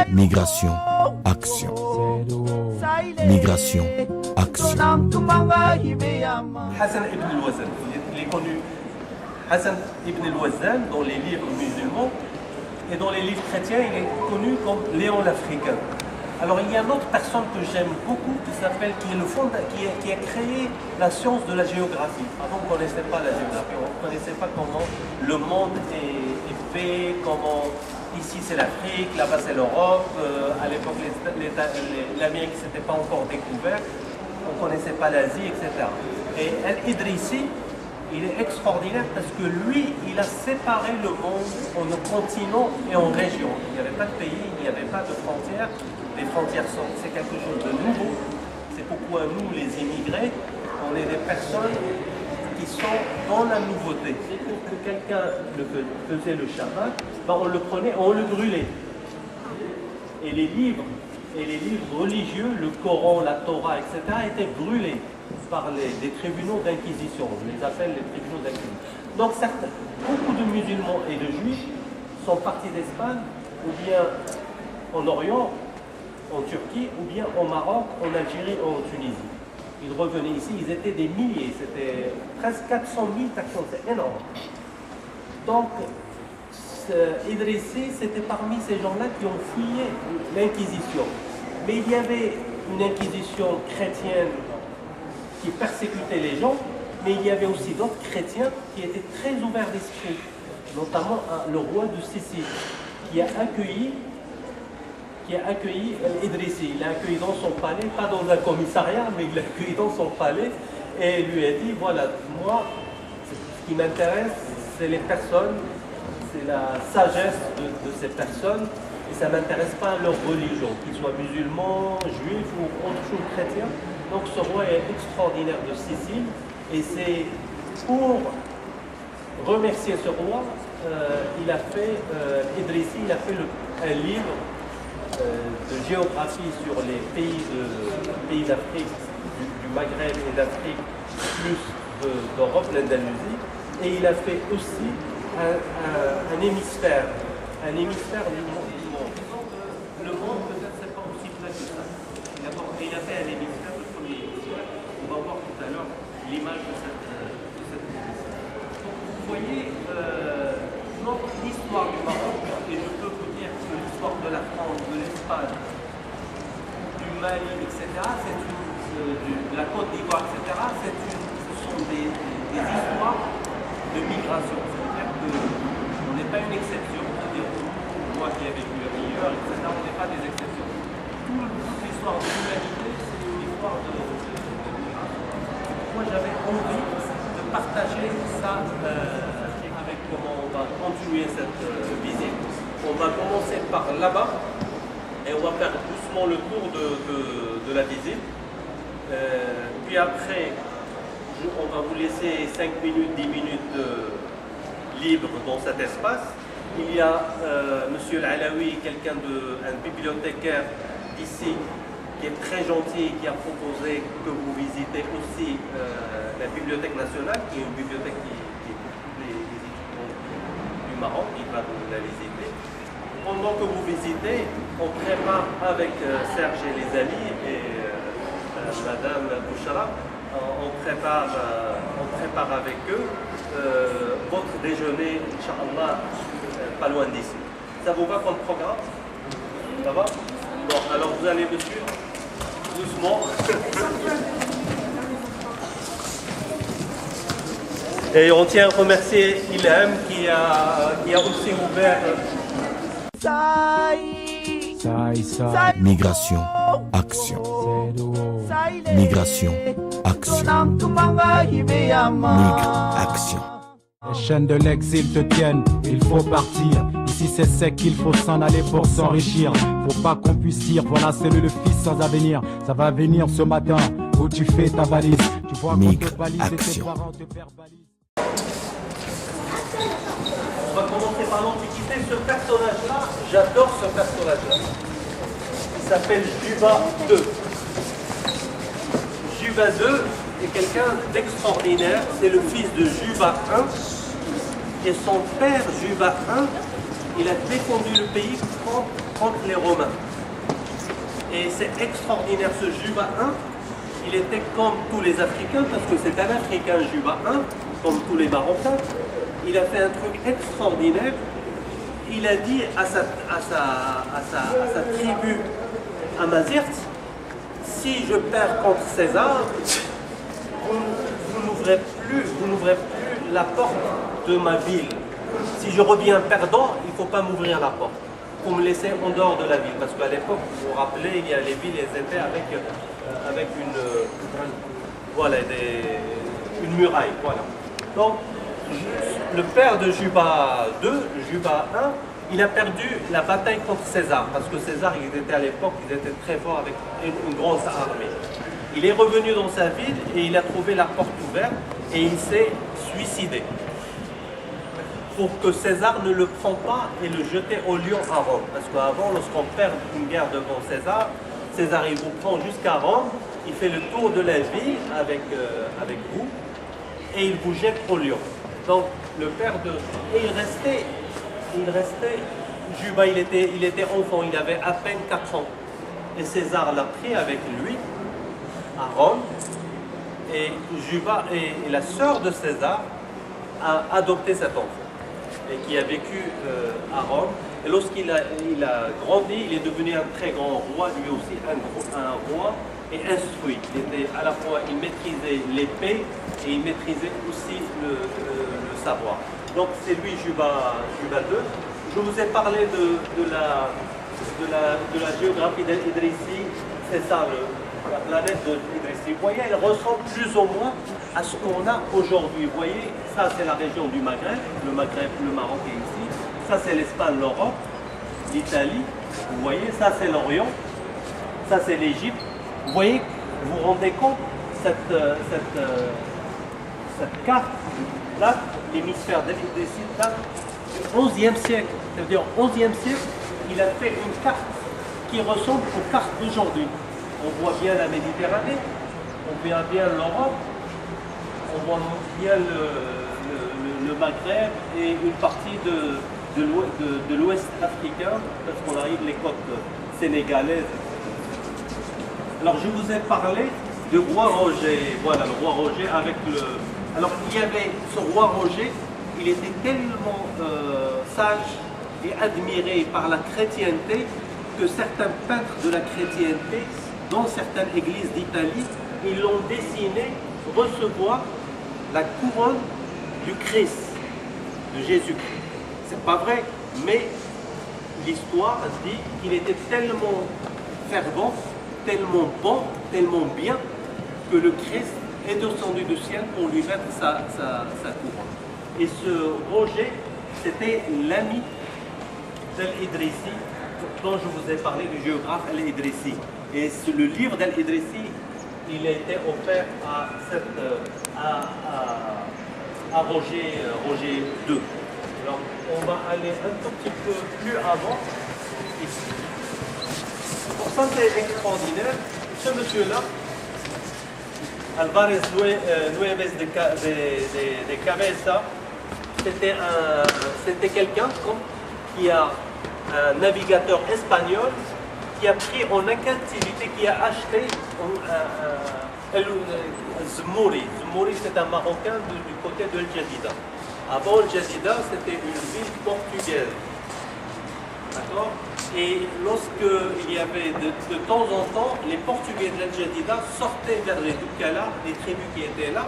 Migration, action. Migration, action. Hassan ibn al-Wazan, il est connu. Hassan ibn al-Wazan, dans les livres musulmans et dans les livres chrétiens, il est connu comme Léon l'Africain. Alors il y a une autre personne que j'aime beaucoup qui s'appelle, qui a créé la science de la géographie. Avant on ne connaissait pas la géographie, on ne connaissait pas comment le monde est fait, comment ici c'est l'Afrique, là-bas c'est l'Europe, à l'époque l'Amérique ne s'était pas encore découverte, on ne connaissait pas l'Asie, etc. Et Al-Idrissi, il est extraordinaire parce que lui, il a séparé le monde en continents et en régions. Il n'y avait pas de pays, il n'y avait pas de frontières. Les frontières c'est quelque chose de nouveau. C'est pourquoi nous, les immigrés, on est des personnes qui sont dans la nouveauté. Quand quelqu'un faisait le Shabbat, ben on le prenait, on le brûlait. Et les livres religieux, le Coran, la Torah, etc., étaient brûlés par des tribunaux d'inquisition. On les appelle les tribunaux d'inquisition. Donc beaucoup de musulmans et de juifs sont partis d'Espagne, ou bien en Orient, en Turquie, ou bien au Maroc, en Algérie ou en Tunisie. Ils revenaient ici, ils étaient des milliers, c'était presque 400 000 personnes, c'est énorme. Donc, Idrissi, c'était parmi ces gens-là qui ont fuyé l'Inquisition. Mais il y avait une Inquisition chrétienne qui persécutait les gens, mais il y avait aussi d'autres chrétiens qui étaient très ouverts d'esprit, notamment le roi de Sicile, qui a accueilli Idrissi. Il l'a accueilli dans son palais, pas dans un commissariat, mais il l'a accueilli dans son palais et lui a dit, voilà, moi, ce qui m'intéresse, c'est les personnes, c'est la sagesse de ces personnes, et ça ne m'intéresse pas leur religion, qu'ils soient musulmans, juifs ou autre chose chrétien. Donc ce roi est extraordinaire de Sicile, et c'est pour remercier ce roi, Idrissi, il a fait un livre de géographie sur les pays d'Afrique, du Maghreb et d'Afrique, plus d'Europe, l'Andalousie, et il a fait aussi un hémisphère du monde. Le monde peut-être c'est pas aussi plat que ça. Il a fait un hémisphère, le premier hémisphère. On va voir tout à l'heure l'image de cette hémisphère. Donc vous voyez l'histoire du Maroc, et je peux vous dire que l'histoire de la France, de l'Espagne, du Mali, etc., de la Côte d'Ivoire, etc., ce sont des histoires de migration. C'est-à-dire qu'on n'est pas une exception. C'est-à-dire moi qui ai vécu ailleurs, etc., on n'est pas des exceptions. Toute l'histoire de l'humanité, c'est une histoire de migration. Moi, j'avais envie de partager ça avec comment on va continuer cette visite. On va commencer par là-bas et on va faire doucement le tour de la visite. Puis après, on va vous laisser 5 minutes, 10 minutes libres dans cet espace. Il y a Monsieur Al-Alaoui, un bibliothécaire ici, qui est très gentil, qui a proposé que vous visitez aussi la Bibliothèque nationale, qui est une bibliothèque qui est pour tous les étudiants du Maroc, il va vous la visiter. Pendant que vous visitez, on prépare avec Serge et les amis et Madame Bouchara, on prépare avec eux votre déjeuner, Inch'Allah, pas loin d'ici. Ça vous va comme programme? Ça va? Bon, alors vous allez me suivre doucement. Et on tient à remercier Ilham qui a aussi ouvert. Migration, action. Migration, action. Migre, action. Les chaînes de l'exil te tiennent, il faut partir. Ici c'est sec, il faut s'en aller pour s'enrichir. Faut pas qu'on puisse dire, voilà c'est le fils sans avenir. Ça va venir ce matin où tu fais ta valise. Tu vois qu'on te balise et tes parents te verbalisent. On va commencer par l'Antiquité. Ce personnage-là, j'adore ce personnage-là. Il s'appelle Juba II. Juba II est quelqu'un d'extraordinaire. C'est le fils de Juba I. Et son père, Juba I, il a défendu le pays contre les Romains. Et c'est extraordinaire, ce Juba I, il était comme tous les Africains, parce que c'est un Africain Juba I, comme tous les Marocains. Il a fait un truc extraordinaire. Il a dit à sa tribu Amazirt, si je perds contre César, vous n'ouvrez plus la porte de ma ville. Si je reviens perdant, il ne faut pas m'ouvrir la porte. Il faut me laisser en dehors de la ville. Parce qu'à l'époque, vous vous rappelez, il y a les villes, elles étaient avec une muraille. Voilà. Donc, le père de Juba II, Juba I, il a perdu la bataille contre César. Parce que César, il était à l'époque, il était très fort avec une grosse armée. Il est revenu dans sa ville et il a trouvé la porte ouverte et il s'est suicidé. Pour que César ne le prenne pas et le jette au lion à Rome. Parce qu'avant, lorsqu'on perd une guerre devant César, César il vous prend jusqu'à Rome, il fait le tour de la ville avec vous et il vous jette au lion. Donc le père de... Et il restait, Juba il était enfant, il avait à peine 4 ans. Et César l'a pris avec lui à Rome. Et Juba et la sœur de César a adopté cet enfant. Et qui a vécu à Rome. Et lorsqu'il a grandi, il est devenu un très grand roi, lui aussi un roi et instruit. Il maîtrisait l'épée et il maîtrisait aussi le savoir. Donc c'est lui Juba II. Je vous ai parlé de la géographie d'Idrissi, c'est ça la planète d'Idrissi. Vous voyez, elle ressemble plus ou moins à ce qu'on a aujourd'hui. Vous voyez, ça c'est la région du Maghreb, le Maroc est ici. Ça c'est l'Espagne, l'Europe, l'Italie. Vous voyez, ça c'est l'Orient, ça c'est l'Égypte. Vous voyez, vous vous rendez compte, cette carte, là, l'hémisphère d'Idrissi, date du XIe siècle. C'est-à-dire, au XIe siècle, il a fait une carte qui ressemble aux cartes d'aujourd'hui. On voit bien la Méditerranée, on voit bien l'Europe, on voit bien le Maghreb et une partie de l'Ouest africain, parce qu'on arrive les côtes sénégalaises. Alors je vous ai parlé du roi Roger. Voilà, le roi Roger avec le... Alors il y avait ce roi Roger, il était tellement sage et admiré par la chrétienté que certains peintres de la chrétienté, dans certaines églises d'Italie, ils l'ont dessiné recevoir la couronne du Christ, de Jésus-Christ. C'est pas vrai, mais l'histoire dit qu'il était tellement fervent, tellement bon, tellement bien, que le Christ est descendu du ciel pour lui mettre sa couronne. Et ce Roger, c'était l'ami d'Al-Idrissi, dont je vous ai parlé, du géographe Al-Idrissi. Et le livre d'Al-Idrissi, il a été offert à Roger II. Alors, on va aller un tout petit peu plus avant, ici. Pour ça, c'est extraordinaire. Ce monsieur-là, Alvarez Nueves de Cabeza, c'était quelqu'un qui a un navigateur espagnol qui a pris en captivité, qui a acheté Zmouri. Zmouri, c'est un Marocain du côté de El Jadida. Avant El Jadida, c'était une ville portugaise. D'accord? Et lorsqu'il y avait de temps en temps, les Portugais de El Jadida sortaient vers les Doukala, les tribus qui étaient là,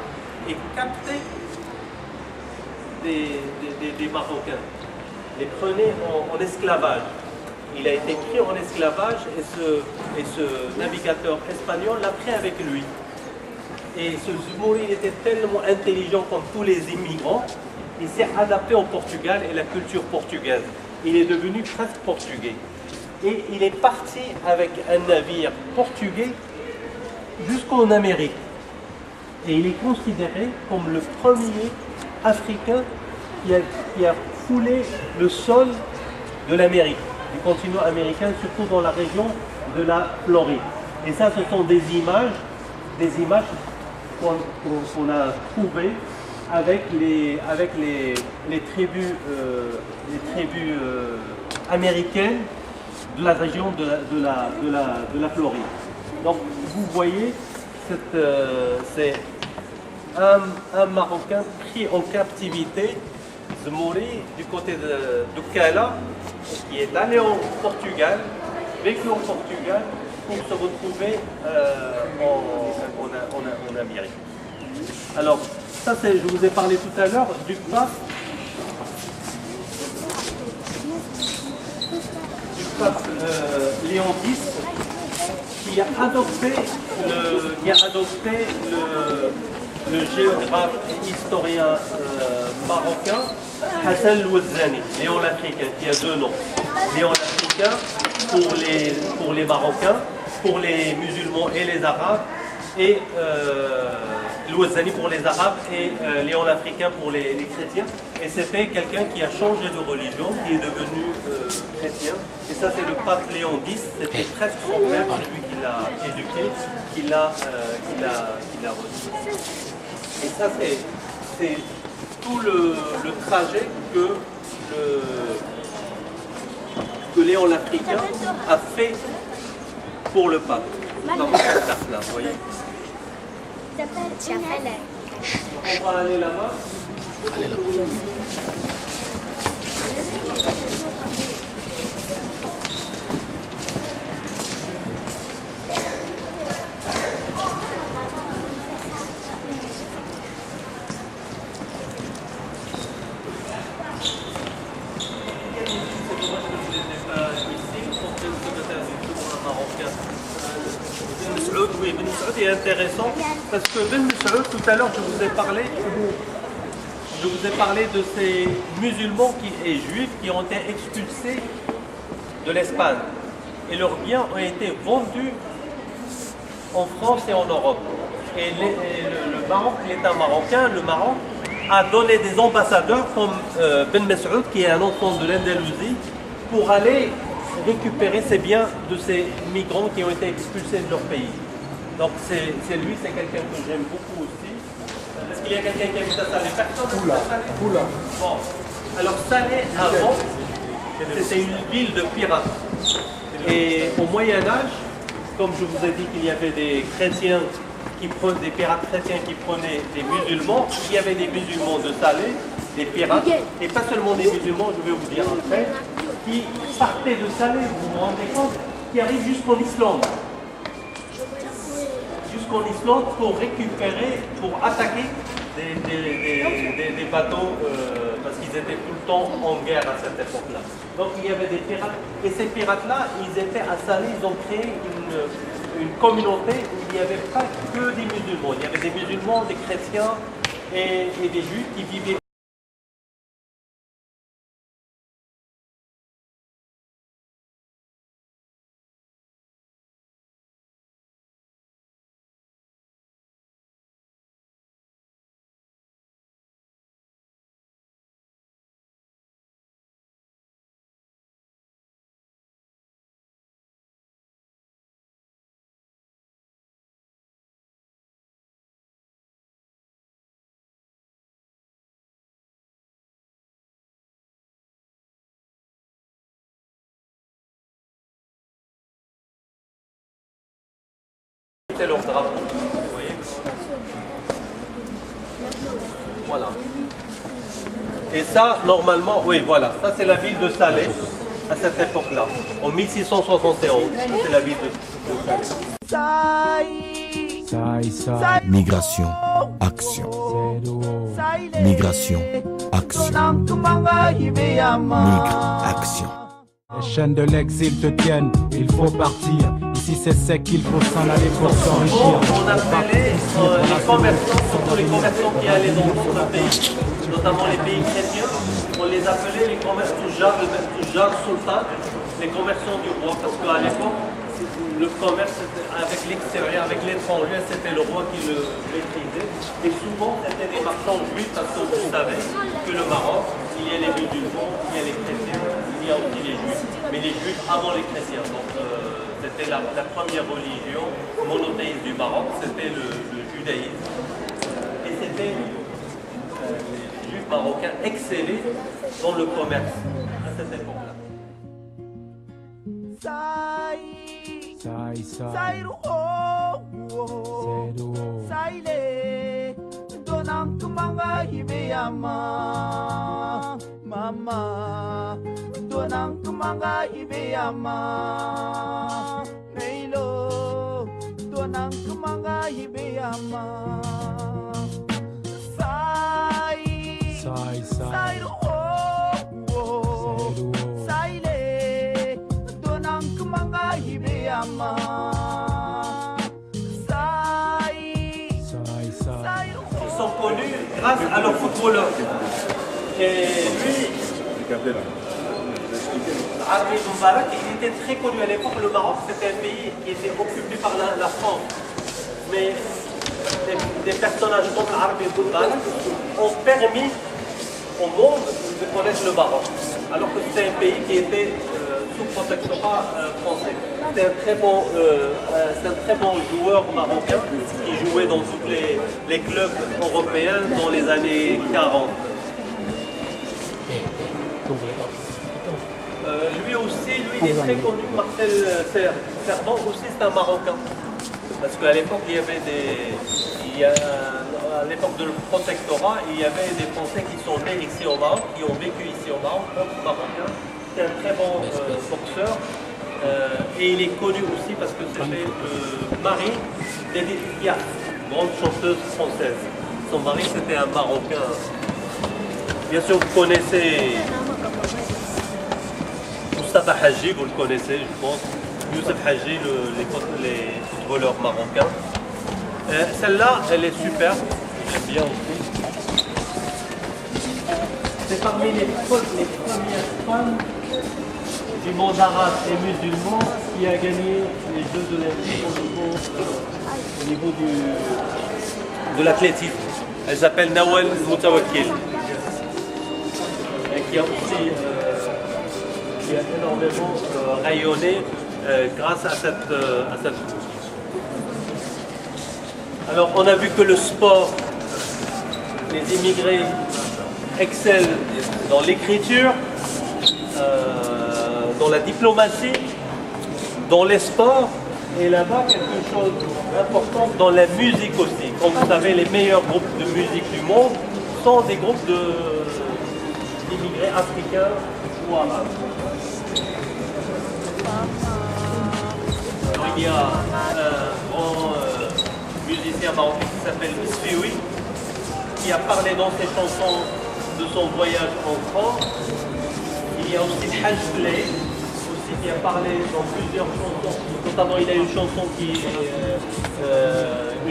et captaient des Marocains, les prenaient en esclavage. Il a été pris en esclavage et ce navigateur espagnol l'a pris avec lui. Et ce Zmouri était tellement intelligent comme tous les immigrants, il s'est adapté au Portugal et la culture portugaise. Il est devenu presque portugais. Et il est parti avec un navire portugais jusqu'en Amérique. Et il est considéré comme le premier Africain qui a foulé le sol de l'Amérique, du continent américain, surtout dans la région de la Floride. Et ça, ce sont des images qu'on a trouvées les tribus, américaines de la région de la Floride. Donc vous voyez, c'est un Marocain pris en captivité, Zmouri, du côté de Kala, qui est allé au Portugal, vécu au Portugal, pour se retrouver en Amérique. Alors, ça, je vous ai parlé tout à l'heure du pape Léon X, qui a adopté le géographe et historien marocain Hassan Louazani, Léon l'Africain, qui a deux noms. Léon l'Africain pour les Marocains, pour les musulmans et les Arabes, et Louazani pour les Arabes et Léon l'Africain pour les chrétiens. Et c'était quelqu'un qui a changé de religion, qui est devenu chrétien. Et ça, c'est le pape Léon X. C'était presque son père, celui qui l'a éduqué, qui l'a reçu. Et ça, c'est tout le trajet que Léon l'Africain a fait pour le pape. Dans cette carte-là, vous voyez. On va aller là-bas. Oui, Ben Saoud est intéressant parce que Ben Saoud, tout à l'heure, je vous ai parlé de ces musulmans et juifs qui ont été expulsés de l'Espagne et leurs biens ont été vendus en France et en Europe. Et le Maroc, l'État marocain, le Maroc, a donné des ambassadeurs comme Ben Saoud, qui est un enfant de l'Andalousie, pour aller récupérer ces biens de ces migrants qui ont été expulsés de leur pays. Donc c'est lui, c'est quelqu'un que j'aime beaucoup aussi. Est-ce qu'il y a quelqu'un qui habite à Salé? Personne à Salé? Bon. Alors Salé, avant, c'était une ville de pirates. Et au Moyen-Âge, comme je vous ai dit qu'il y avait des chrétiens des pirates chrétiens qui prenaient des musulmans, il y avait des musulmans de Salé, des pirates, et pas seulement des musulmans, je vais vous dire après, qui partaient de Salé, vous vous rendez compte, qui arrivent jusqu'en Islande. Jusqu'en Islande pour récupérer, pour attaquer des bateaux, parce qu'ils étaient tout le temps en guerre à cette époque-là. Donc il y avait des pirates, et ces pirates-là, ils étaient à Salé, ils ont créé une communauté où il n'y avait pas que des musulmans. Il y avait des musulmans, des chrétiens et des juifs qui vivaient. C'est leur drapeau, vous voyez. Voilà. Et ça, normalement, oui, voilà, ça c'est la ville de Salé, à cette époque-là, en 1671. C'est la ville de Salé. Migration, action. Migration, action. Migre, action. Les chaînes de l'exil te tiennent, il faut partir. Ici c'est sec, il faut s'en aller pour s'enrichir. On appelait les commerçants, surtout les commerçants qui allaient dans d'autres pays, notamment les pays chrétiens, on les appelait les commerçants Tujjar Sultan, les commerçants du roi, parce qu'à l'époque, le commerce avec l'extérieur, avec l'étranger, c'était le roi qui le maîtrisait. Et souvent, c'était des marchands juifs, parce que vous savez que le Maroc, il y a les musulmans, il y a les chrétiens, il y a aussi les juifs, mais les juifs avant les chrétiens. Donc, c'était la première religion monothéiste du Maroc, c'était le judaïsme. Et c'était marocains excellaient dans le commerce à cette époque-là. Sai, sai, Sairu oh, Seru. Saile Donang tumanga hibeyama Mama Donang tumanga hibeyama Neilo Donang tumanga hibeyama Sai Sai, sai, Sairu oh, Seru. Saile Donang tumanga hibeyama Sai Sai, sai. Ils sont connus grâce à leurs footballeurs. Et lui, Arbi Moubarak, il était très connu à l'époque. Le Maroc, c'était un pays qui était occupé par la France. Mais des personnages comme Arbi Moubarak ont permis au monde de connaître le Maroc. Alors que c'était un pays qui était sous protectorat français. C'est un très bon joueur marocain qui jouait dans tous les clubs européens dans les années 40. Lui aussi, il est très connu, Marcel Cerdan aussi c'est un Marocain. Parce qu'à l'époque, à l'époque de protectorat, il y avait des Français qui sont nés ici au Maroc, qui ont vécu ici au Maroc, d'autres Marocains. C'est un très bon boxeur. Et il est connu aussi parce que c'était le mari d'Edith Piaf, grande chanteuse française. Son mari c'était un Marocain. Bien sûr vous connaissez Moustapha Hadji, vous le connaissez je pense. Youssef Hadji, les footballeurs marocains. Celle-là, elle est super, j'aime bien aussi. C'est parmi les premières femmes du monde arabe et musulman qui a gagné les Jeux olympiques au niveau de l'athlétisme. Elle s'appelle Nawal Moutawakkil. Et qui a aussi qui a énormément rayonné grâce à cette. Alors on a vu que le sport, les immigrés excellent dans l'écriture, dans la diplomatie, dans les sports, et là-bas quelque chose d'important dans la musique aussi. Comme vous savez, les meilleurs groupes de musique du monde sont des groupes d'immigrés africains ou arabes. Alors, il y a un grand musicien marocain qui s'appelle Sfioui, qui a parlé dans ses chansons de son voyage en France. Il y a aussi Haj Play, aussi qui a parlé dans plusieurs chansons. Notamment, il a une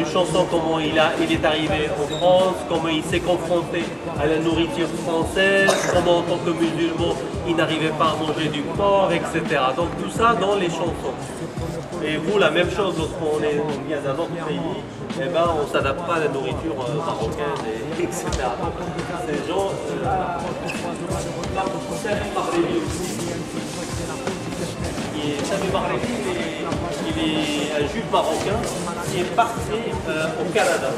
chanson comment il est arrivé en France, comment il s'est confronté à la nourriture française, comment en tant que musulman il n'arrivait pas à manger du porc, etc. Donc tout ça dans les chansons. Et vous, la même chose, lorsqu'on vient d'un autre pays, eh ben, on ne s'adapte pas à la nourriture marocaine, etc. Donc, ces gens savent parler aussi. Et Sami Marlevi, il est un juif marocain qui est parti au Canada.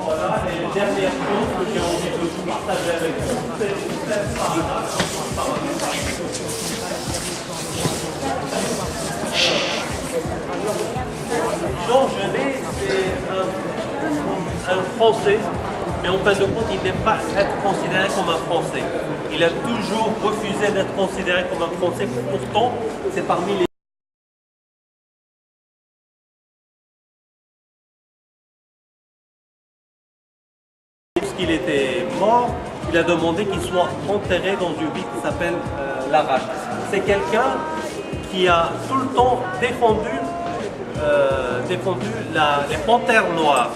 Voilà, et la dernière chose que j'ai envie de vous partager avec vous, c'est le paragraphe. Jean Genet, c'est un Français, mais en fin de compte, il n'aime pas être considéré comme un Français. Il a toujours refusé d'être considéré comme un Français. Pourtant, c'est parmi les lorsqu'il était mort, il a demandé qu'il soit enterré dans une ville qui s'appelle l'Arache. C'est quelqu'un qui a tout le temps défendu les panthères noires.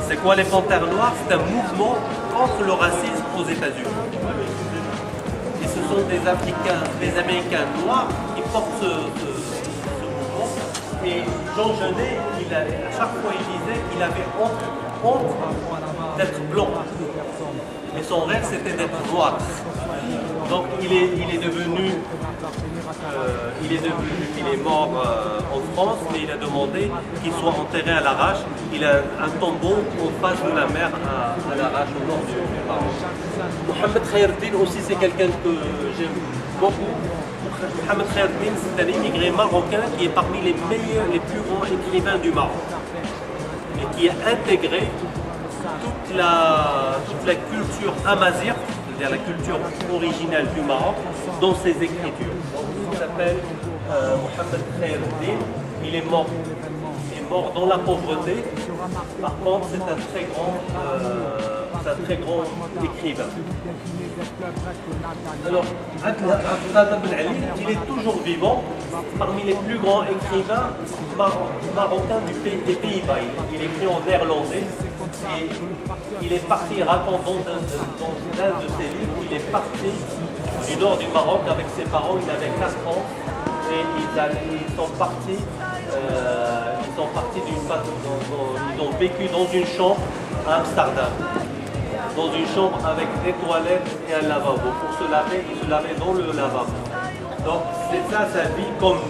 C'est quoi les panthères noires? C'est un mouvement contre le racisme aux États-Unis. Et ce sont des Africains, des Américains noirs qui portent ce mouvement. Et Jean Genet, à chaque fois il disait qu'il avait honte d'être blanc. Et son rêve c'était d'être noir. Donc il est mort en France, mais il a demandé qu'il soit enterré à l'Arrache. Il a un tombeau en face de la mer à l'Arrache, au nord du Maroc. Mohamed Khayreddine aussi, c'est quelqu'un que j'aime beaucoup. Mohamed Khayreddine, c'est un immigré marocain qui est parmi les meilleurs, les plus grands écrivains du Maroc. Et qui a intégré toute la culture amazigh, c'est-à-dire la culture originale du Maroc, dans ses écritures. Donc, il s'appelle Mohamed Khayreddine. Il est mort dans la pauvreté. Par contre, c'est un très grand écrivain. Alors, Abdelhada Ben Ali, il est toujours vivant, parmi les plus grands écrivains marocains des Pays-Bas. Il écrit en néerlandais et il est parti, racontant dans un de ses livres, il est parti du nord du Maroc avec ses parents, il avait 4 ans et ils sont partis ils ont vécu dans une chambre à Amsterdam. Dans une chambre avec des toilettes et un lavabo. Pour se laver, il se lavait dans le lavabo. Donc c'est ça sa vie, comme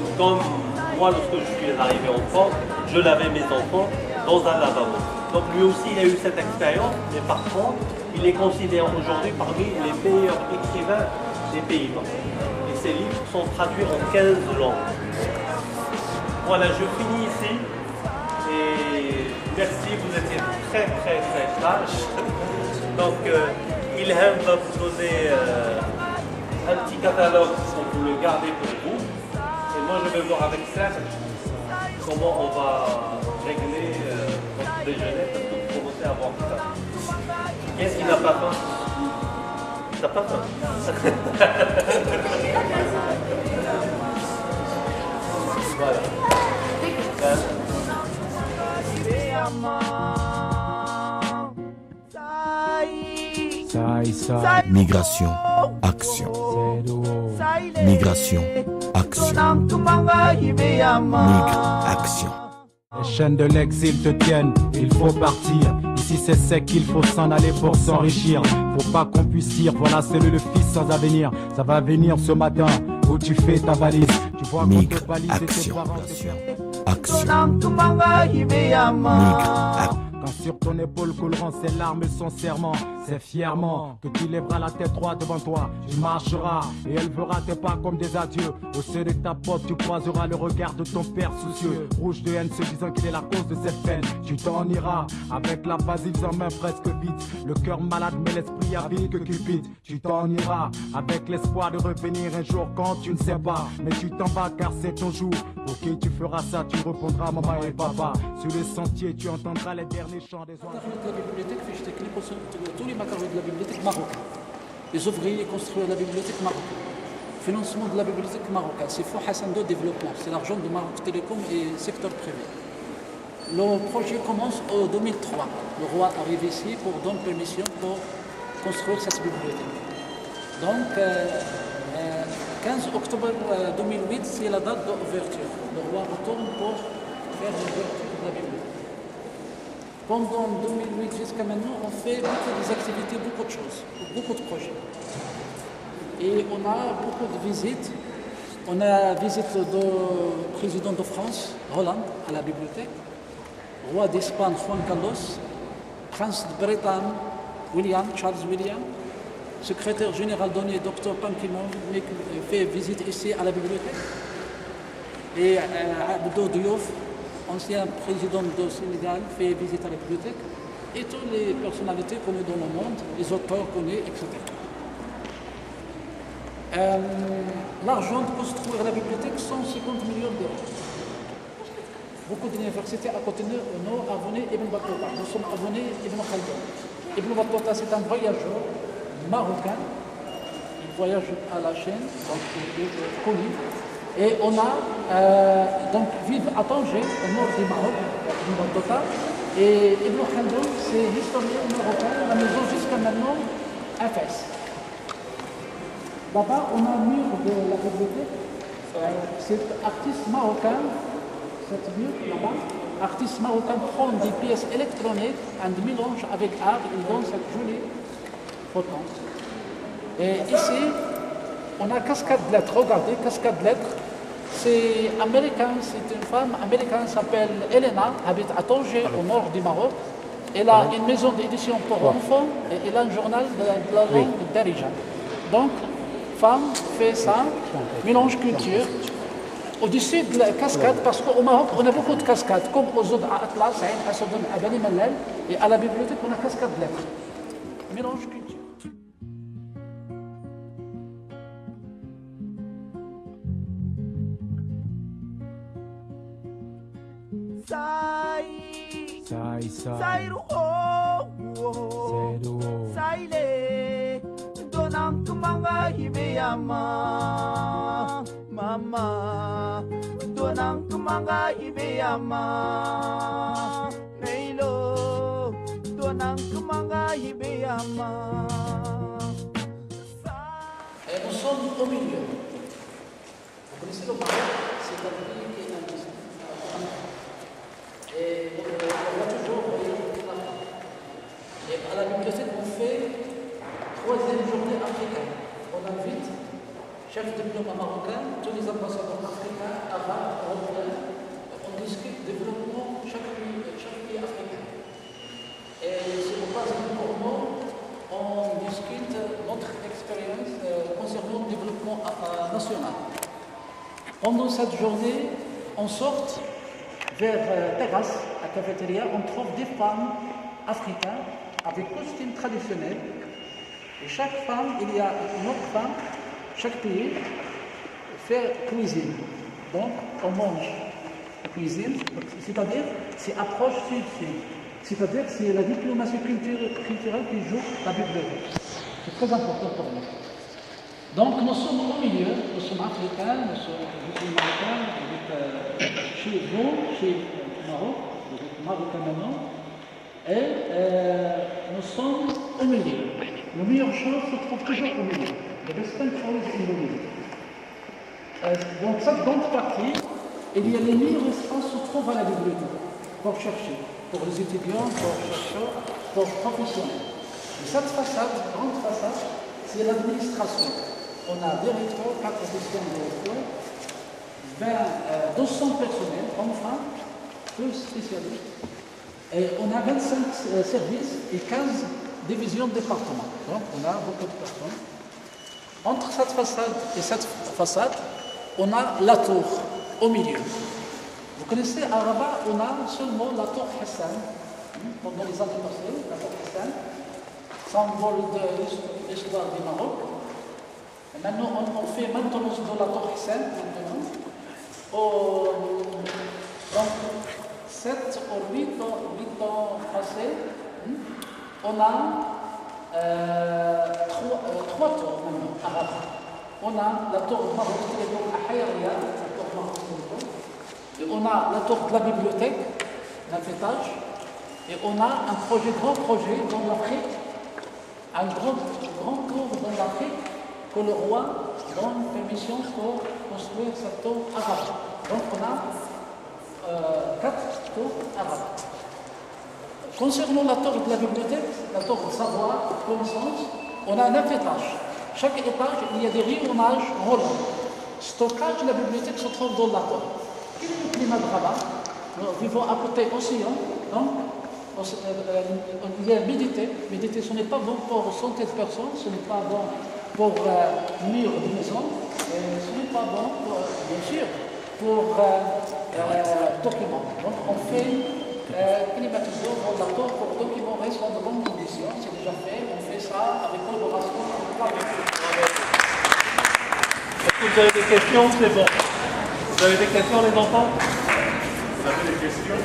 moi lorsque je suis arrivé en France, je lavais mes enfants dans un lavabo. Donc lui aussi il a eu cette expérience, mais par contre, il est considéré aujourd'hui parmi les meilleurs écrivains des Pays-Bas. Et ses livres sont traduits en 15 langues. Voilà, je finis ici. Et merci, vous étiez très sages. Donc, Ilham va vous donner un petit catalogue pour vous le garder pour vous. Et moi, je vais voir avec Serge comment on va régler votre déjeuner parce que vous commencez à avoir faim. Qu'est-ce qui n'a pas faim? T'as pas faim? Voilà. Migration, action. Migration, action. Migre, action. Les chaînes de l'exil te tiennent, il faut partir. Ici c'est sec, il faut s'en aller pour s'enrichir. Faut pas qu'on puisse dire, voilà c'est le fils sans avenir. Ça va venir ce matin où tu fais ta valise. Tu vois qu'on Migre, te balise et tes action. parents te Action. Migre, action. Quand sur ton épaule couleront ses larmes et son serment, c'est fièrement que tu lèveras la tête droite devant toi. Tu marcheras et elle verra tes pas comme des adieux. Au seuil de ta porte, tu croiseras le regard de ton père soucieux, rouge de haine se disant qu'il est la cause de cette peine. Tu t'en iras avec la basile en main presque vide, le cœur malade mais l'esprit avide que Cupide. Tu t'en iras avec l'espoir de revenir un jour quand tu ne sais pas, mais tu t'en vas car c'est ton jour. Pour qui tu feras ça, tu répondras maman et papa. Sur les sentiers, tu entendras les derniers chants des oiseaux. de la bibliothèque, je t'écris tous les matériaux de la bibliothèque marocaine. Les ouvriers construisent la bibliothèque marocaine. Financement de la bibliothèque marocaine, c'est Fou Hassan II Développement, c'est l'argent de Maroc Télécom et secteur privé. Le projet commence en 2003. Le roi arrive ici pour donner permission pour construire cette bibliothèque. Donc, 15 octobre 2008, c'est la date d'ouverture. Le roi retourne pour faire l'ouverture de la bibliothèque. Pendant 2008 jusqu'à maintenant, on fait beaucoup d'activités, beaucoup de choses, beaucoup de projets. Et on a beaucoup de visites. On a visite du président de France, Hollande, à la bibliothèque, roi d'Espagne, Juan Carlos, prince de Bretagne, Charles William, secrétaire général donné, Dr Ban Ki-moon, fait visite ici à la bibliothèque. Et Abdou Diouf, ancien président du Sénégal, fait visite à la bibliothèque. Et toutes les personnalités connues dans le monde, les auteurs connus, etc. L'argent de construire la bibliothèque, 150 millions d'euros. Beaucoup d'universités à côté de nous abonnés Ibn Battuta. Nous sommes abonnés Ibn Khaldun. Ibn Battuta, c'est un voyageur marocain. Il voyage à la Chine, donc il est connu. Et on a donc vivre à Tanger, au nord du Maroc, Ibn Battuta. Et Ibn Khaldun, c'est l'historien marocain, la maison jusqu'à maintenant à Fès. Là-bas, on a un mur de la bibliothèque. C'est artiste marocain, cette mur là-bas. Artiste marocain prend des pièces électroniques et mélange avec art, il donne cette jolie photo. Et ici, On a cascade de lettres, regardez, cascade de lettres. C'est américain, c'est une femme américaine, s'appelle Elena, habite à Tanger, au nord du Maroc. Elle a une maison d'édition pour enfants et elle a un journal de la langue d'Arija. Donc, femme fait ça, mélange culture. Au-dessus de la cascade, parce qu'au Maroc, on a beaucoup de cascades, comme aux autres à Atlas, à Assoudun, à Bani Mellal, et à la bibliothèque, on a cascade de lettres. Mélange culture. Sai ru oh sai le donang kumanga hibeyama mama donang kumanga hibeyama neilo donang kumanga hibeyama. Et nous sommes au milieu. Vous connaissez le Maroc, c'est un pays qui est industrie. Et on voit toujours la femme. Et à la bibliothèque, on fait 3e journée africaine. On invite chef de diplôme marocain, tous les ambassadeurs africains, arabes, européens. On discute développement chaque pays africain. Et sur la base du Corbeau, on discute notre expérience concernant le développement national. Pendant cette journée, on sort vers terrasse, à cafétéria, on trouve des femmes africaines avec costume traditionnel. Et chaque femme, il y a une autre femme, chaque pays fait cuisine. Donc, on mange cuisine, c'est-à-dire c'est approche sud-sud. C'est-à-dire c'est la diplomatie culturelle qui joue la bibliothèque. C'est très important pour nous. Donc nous sommes au milieu, nous sommes africains, nous sommes marocains, chez vous, chez le Maroc, vous êtes marocains maintenant, et nous sommes au milieu. Le meilleur chose se trouve toujours au milieu. The best control is in the middle. Dans cette grande partie, il y a les meilleurs espaces se trouvent à la bibliothèque pour chercher, pour les étudiants, pour les chercheurs, pour les professionnels. Et cette façade, grande façade, c'est l'administration. On a directeur, 4 assistants directeurs, 200 personnels, enfin, plus spécialistes. Et on a 25 services et 15 divisions de départements. Donc on a beaucoup de personnes. Entre cette façade et cette façade, on a la tour au milieu. Vous connaissez à Rabat, on a seulement la tour Hassan. Pendant les années passées, la tour Hassan, symbole de l'histoire du Maroc. Et maintenant, on fait maintenance de la tour Hassan. Donc, 7 ou 8 ans passés, on a 3 tours maintenant à Rabat. On a la tour Maroc Télécom à Hayaria, la tour Maroc Télécom. Et on a la tour de la bibliothèque, 9 étages. Et on a un grand projet dans l'Afrique, un grand tour dans l'Afrique que le roi donne permission pour construire cette tour arabe. Donc on a 4 tours arabes. Concernant la tour de la bibliothèque, la tour de savoir, connaissance, on a 9 étages. Chaque étage, il y a des rayonnages roulants. Stockage de la bibliothèque se trouve dans la tour. Quel est le climat de Rabat? Nous vivons à côté de l'océan, donc il y a méditer. Méditer, ce n'est pas bon pour la santé de personnes, ce n'est pas bon pour mur de maison, et ce n'est pas bon, bien sûr, pour documents. Donc on fait climatisation dans la tour pour que les documents restent dans de bonnes conditions. C'est déjà fait, on fait ça avec collaboration avec la bibliothèque. Est-ce que vous avez des questions? C'est bon. Vous avez des questions, les enfants? Vous avez des questions?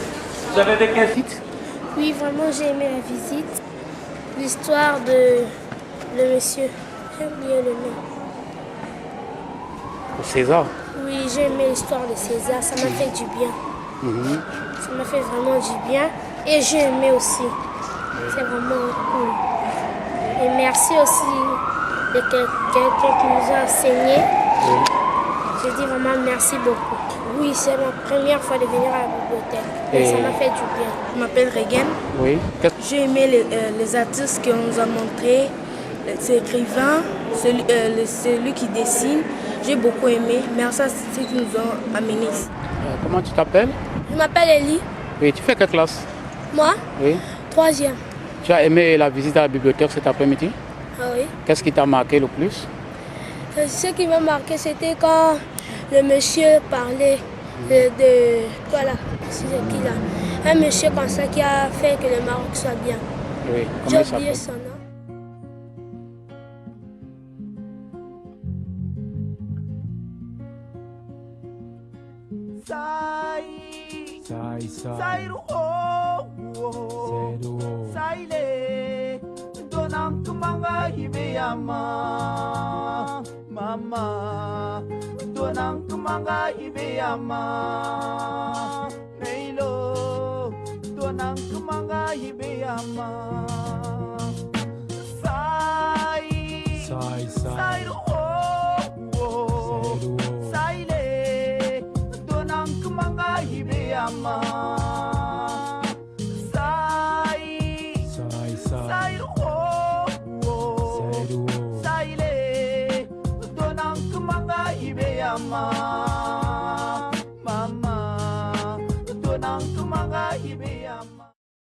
Vous avez des questions? Oui, vraiment, j'ai aimé la visite. L'histoire de le monsieur. J'ai oublié le nom. César? Oui, j'ai aimé l'histoire de César. Ça m'a fait du bien. Ça m'a fait vraiment du bien. Et j'ai aimé aussi. C'est vraiment cool. Et merci aussi de quelqu'un qui nous a enseigné. Je dis vraiment merci beaucoup. Oui, c'est ma première fois de venir à la bibliothèque. Et ça m'a fait du bien. Je m'appelle Regen. Oui. J'ai aimé les artistes qu'on nous a montrés. c'est écrivain, celui qui dessine. J'ai beaucoup aimé. Merci à ceux qui nous ont amenés ici. Comment tu t'appelles? Je m'appelle Ellie. Oui, tu fais quelle classe? Moi, Oui. 3e. Tu as aimé la visite à la bibliothèque cet après-midi? Ah oui. Qu'est-ce qui t'a marqué le plus? Ce qui m'a marqué, c'était quand le monsieur parlait voilà, c'est qui là? Un monsieur comme ça qui a fait que le Maroc soit bien. Oui. J'ai Comment il oublié s'appelle? son nom. Sairu Saile Donang kumanga hibeyama Mama Donang kumanga hibeyama Neilo Donang kumanga hibeyama Sairu Saile Donang kumanga hibeyama Mama, donang kumanga hibe